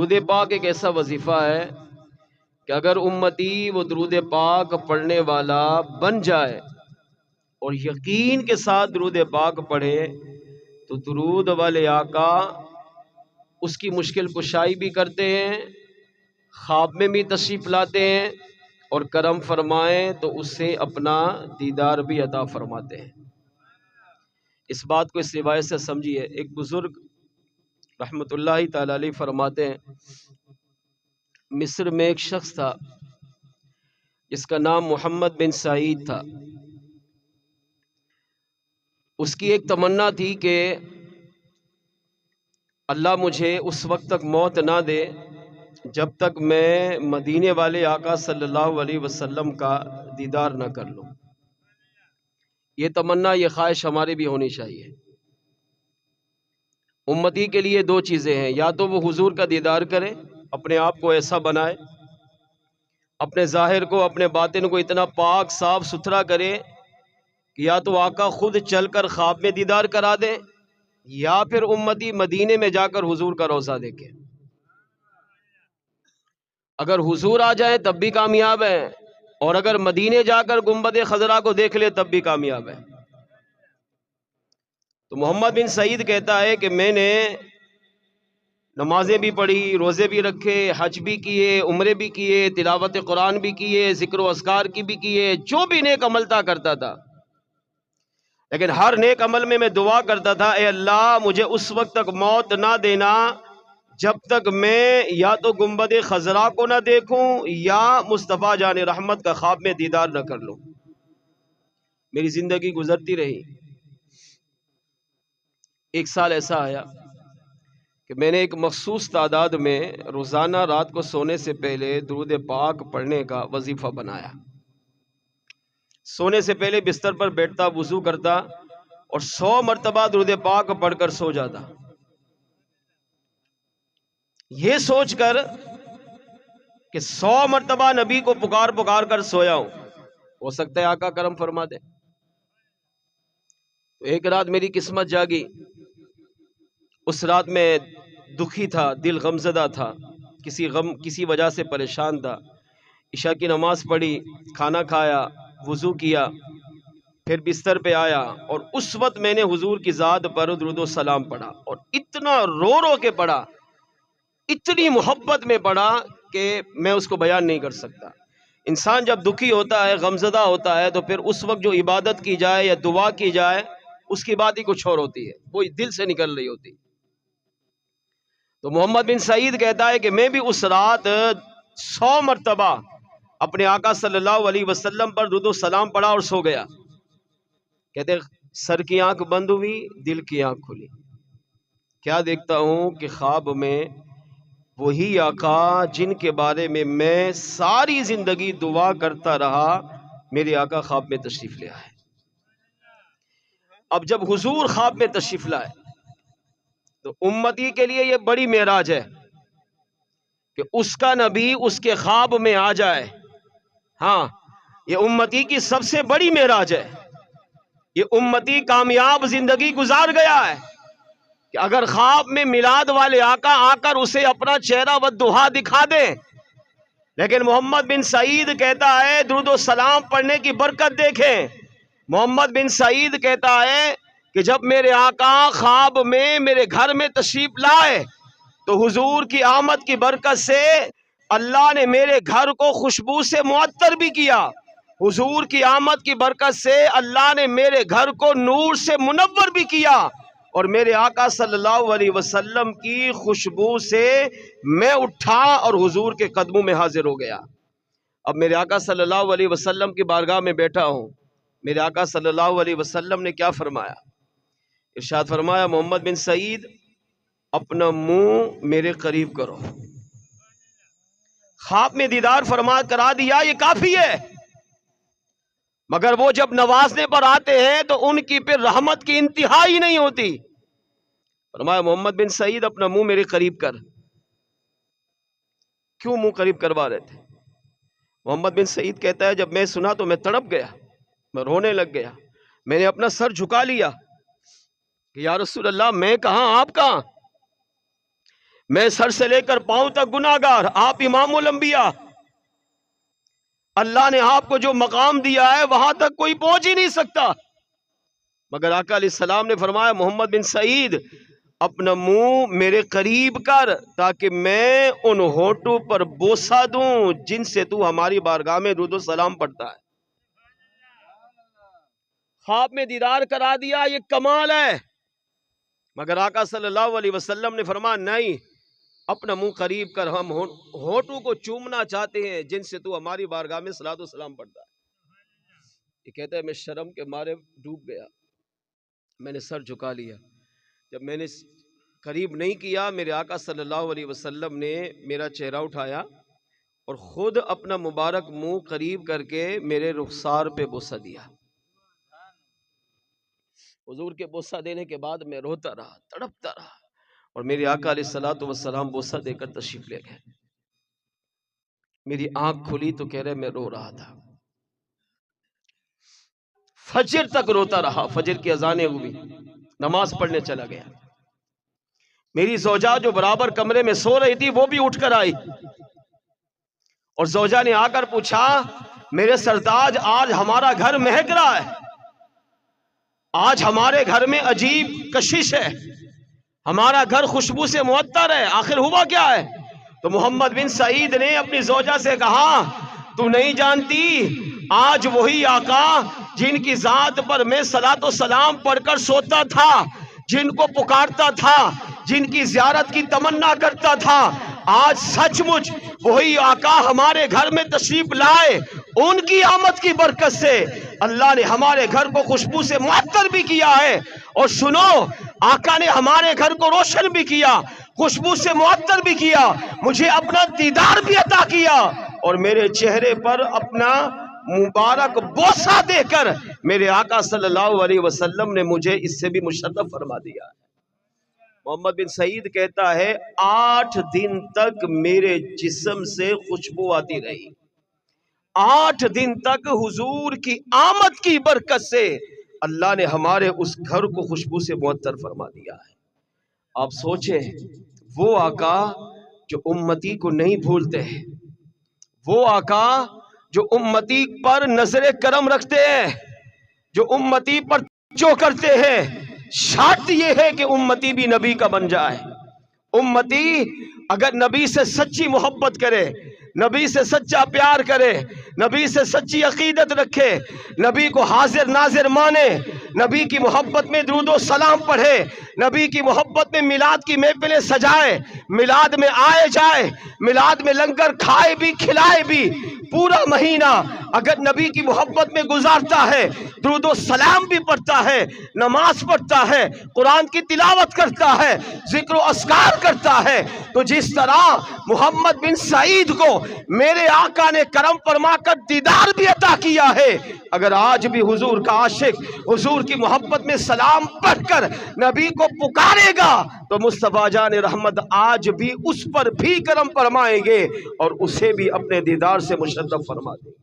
درود پاک ایک ایسا وظیفہ ہے کہ اگر امتی وہ درود پاک پڑھنے والا بن جائے اور یقین کے ساتھ درود پاک پڑھے تو درود والے آقا اس کی مشکل کشائی بھی کرتے ہیں، خواب میں بھی تشریف لاتے ہیں، اور کرم فرمائیں تو اس سے اپنا دیدار بھی عطا فرماتے ہیں۔ اس بات کو اس روایت سے سمجھیے۔ ایک بزرگ رحمت اللہ تعالی علیہ فرماتے ہیں، مصر میں ایک شخص تھا جس کا نام محمد بن سعید تھا۔ اس کی ایک تمنا تھی کہ اللہ مجھے اس وقت تک موت نہ دے جب تک میں مدینے والے آقا صلی اللہ علیہ وسلم کا دیدار نہ کر لوں۔ یہ تمنا، یہ خواہش ہماری بھی ہونی چاہیے۔ امتی کے لیے دو چیزیں ہیں، یا تو وہ حضور کا دیدار کرے، اپنے آپ کو ایسا بنائے، اپنے ظاہر کو اپنے باطن کو اتنا پاک صاف ستھرا کرے کہ یا تو آقا خود چل کر خواب میں دیدار کرا دے، یا پھر امتی مدینے میں جا کر حضور کا روضہ دیکھے۔ اگر حضور آ جائے تب بھی کامیاب ہے، اور اگر مدینے جا کر گنبد خضرا کو دیکھ لے تب بھی کامیاب ہے۔ تو محمد بن سعید کہتا ہے کہ میں نے نمازیں بھی پڑھی، روزے بھی رکھے، حج بھی کیے، عمرے بھی کیے، تلاوت قرآن بھی کیے، ذکر و اذکار کی بھی کیے، جو بھی نیک عمل تھا کرتا تھا، لیکن ہر نیک عمل میں دعا کرتا تھا، اے اللہ مجھے اس وقت تک موت نہ دینا جب تک میں یا تو گنبد خضرا کو نہ دیکھوں یا مصطفیٰ جان رحمت کا خواب میں دیدار نہ کر لوں۔ میری زندگی گزرتی رہی۔ ایک سال ایسا آیا کہ میں نے ایک مخصوص تعداد میں روزانہ رات کو سونے سے پہلے درود پاک پڑھنے کا وظیفہ بنایا۔ سونے سے پہلے بستر پر بیٹھتا، وضو کرتا اور 100 مرتبہ درود پاک پڑھ کر سو جاتا، یہ سوچ کر کہ 100 مرتبہ نبی کو پکار پکار کر سویا ہوں، ہو سکتا ہے آقا کرم فرما دے۔ تو ایک رات میری قسمت جاگی۔ اس رات میں دکھی تھا، دل غمزدہ تھا، کسی وجہ سے پریشان تھا۔ عشاء کی نماز پڑھی، کھانا کھایا، وضو کیا، پھر بستر پہ آیا، اور اس وقت میں نے حضور کی ذات پر درود و سلام پڑھا، اور اتنا رو رو کے پڑھا، اتنی محبت میں پڑھا کہ میں اس کو بیان نہیں کر سکتا۔ انسان جب دکھی ہوتا ہے، غمزدہ ہوتا ہے، تو پھر اس وقت جو عبادت کی جائے یا دعا کی جائے اس کی بات ہی کچھ اور ہوتی ہے، وہ دل سے نکل رہی ہوتی۔ تو محمد بن سعید کہتا ہے کہ میں بھی اس رات 100 مرتبہ اپنے آقا صلی اللہ علیہ وسلم پر درود و سلام پڑھا اور سو گیا۔ کہتے سر کی آنکھ بند ہوئی، دل کی آنکھ کھلی، کیا دیکھتا ہوں کہ خواب میں وہی آقا جن کے بارے میں میں ساری زندگی دعا کرتا رہا، میرے آقا خواب میں تشریف لے آئے۔ اب جب حضور خواب میں تشریف لائے تو امتی کے لیے یہ بڑی معراج ہے کہ اس کا نبی اس کے خواب میں آ جائے۔ ہاں، یہ امتی کی سب سے بڑی معراج ہے۔ یہ امتی کامیاب زندگی گزار گیا ہے کہ اگر خواب میں میلاد والے آقا آ کر اسے اپنا چہرہ والضحیٰ دکھا دیں، لیکن محمد بن سعید کہتا ہے درود و سلام پڑھنے کی برکت دیکھیں۔ محمد بن سعید کہتا ہے کہ جب میرے آقا خواب میں میرے گھر میں تشریف لائے تو حضور کی آمد کی برکت سے اللہ نے میرے گھر کو خوشبو سے معطر بھی کیا، حضور کی آمد کی برکت سے اللہ نے میرے گھر کو نور سے منور بھی کیا، اور میرے آقا صلی اللہ علیہ وسلم کی خوشبو سے میں اٹھا اور حضور کے قدموں میں حاضر ہو گیا۔ اب میرے آقا صلی اللہ علیہ وسلم کی بارگاہ میں بیٹھا ہوں، میرے آقا صلی اللہ علیہ وسلم نے کیا فرمایا؟ ارشاد فرمایا، محمد بن سعید اپنا منہ میرے قریب کرو۔ خواب میں دیدار فرما کرا دیا، یہ کافی ہے، مگر وہ جب نوازنے پر آتے ہیں تو ان کی پھر رحمت کی انتہا ہی نہیں ہوتی۔ فرمایا محمد بن سعید اپنا منہ میرے قریب کر۔ کیوں منہ قریب کروا رہے تھے؟ محمد بن سعید کہتا ہے جب میں سنا تو میں تڑپ گیا، میں رونے لگ گیا، میں نے اپنا سر جھکا لیا کہ یا رسول اللہ میں کہاں آپ کہاں؟ میں سر سے لے کر پاؤں تک گناہگار، آپ امام الانبیاء، اللہ نے آپ کو جو مقام دیا ہے وہاں تک کوئی پہنچ ہی نہیں سکتا، مگر آقا علیہ السلام نے فرمایا محمد بن سعید اپنا منہ میرے قریب کر تاکہ میں ان ہونٹوں پر بوسہ دوں جن سے تو ہماری بارگاہ میں درود و سلام پڑھتا ہے۔ خواب میں دیدار کرا دیا، یہ کمال ہے، مگر آقا صلی اللہ علیہ وسلم نے فرمایا نہیں، اپنا منہ قریب کر، ہم ہونٹوں کو چومنا چاہتے ہیں جن سے تو ہماری بارگاہ میں صلاۃ و سلام پڑھتا ہے۔ یہ کہتا ہے میں شرم کے مارے ڈوب گیا، میں نے سر جھکا لیا، جب میں نے قریب نہیں کیا میرے آقا صلی اللہ علیہ وسلم نے میرا چہرہ اٹھایا اور خود اپنا مبارک منہ قریب کر کے میرے رخسار پہ بوسہ دیا۔ حضور کے بوسہ دینے کے بعد میں روتا رہا، تڑپتا رہا، اور میرے آقا علیہ الصلوۃ والسلام بوسہ دے کر تشریف لے گئے۔ میری آنکھ کھلی تو کہہ رہے میں رو رہا تھا، فجر تک روتا رہا، فجر کی اذانیں ہوئی، نماز پڑھنے چلا گیا۔ میری زوجہ جو برابر کمرے میں سو رہی تھی وہ بھی اٹھ کر آئی، اور زوجہ نے آ کر پوچھا میرے سرتاج آج ہمارا گھر مہک رہا ہے، آج ہمارے گھر میں عجیب کشش ہے، ہمارا گھر خوشبو سے معطر ہے، آخر ہوا کیا ہے؟ تو محمد بن سعید نے اپنی زوجہ سے کہا تو نہیں جانتی آج وہی آقا جن کی ذات پر میں صلاۃ و سلام پڑھ کر سوتا تھا، جن کو پکارتا تھا، جن کی زیارت کی تمنا کرتا تھا، آج سچ مچ وہی آقا ہمارے گھر میں تشریف لائے، ان کی آمد کی برکت سے اللہ نے ہمارے گھر کو خوشبو سے معطر بھی کیا ہے، اور سنو آقا نے ہمارے گھر کو روشن بھی کیا، خوشبو سے معطر بھی کیا، مجھے اپنا دیدار بھی عطا کیا، اور میرے چہرے پر اپنا مبارک بوسہ دے کر میرے آقا صلی اللہ علیہ وسلم نے مجھے اس سے بھی مشرف فرما دیا۔ محمد بن سعید کہتا ہے 8 دن تک میرے جسم سے خوشبو آتی رہی، 8 دن تک حضور کی آمد کی برکت سے اللہ نے ہمارے اس گھر کو خوشبو سے معطر فرما دیا ہے۔ آپ سوچیں وہ آقا جو امتی کو نہیں بھولتے ہیں، وہ آقا جو امتی پر نظر کرم رکھتے ہیں، جو امتی پر توجہ کرتے ہیں، شرط یہ ہے کہ امتی بھی نبی کا بن جائے۔ امتی اگر نبی سے سچی محبت کرے، نبی سے سچا پیار کرے، نبی سے سچی عقیدت رکھے، نبی کو حاضر ناظر مانے، نبی کی محبت میں درود و سلام پڑھے، نبی کی محبت میں میلاد کی محفلیں سجائے، میلاد میں آئے جائے، میلاد میں لنگر کھائے بھی کھلائے بھی، پورا مہینہ اگر نبی کی محبت میں گزارتا ہے، درود و سلام بھی پڑھتا ہے، نماز پڑھتا ہے، قرآن کی تلاوت کرتا ہے، ذکر و اذکار کرتا ہے، تو جس طرح محمد بن سعید کو میرے آقا نے کرم فرما کر دیدار بھی عطا کیا ہے، اگر آج بھی حضور کا عاشق حضور کی محبت میں سلام پڑھ کر نبی کو پکارے گا تو مصطفیٰ جان رحمت آج بھی اس پر بھی کرم فرمائیں گے اور اسے بھی اپنے دیدار سے مشرف فرما دیں گے۔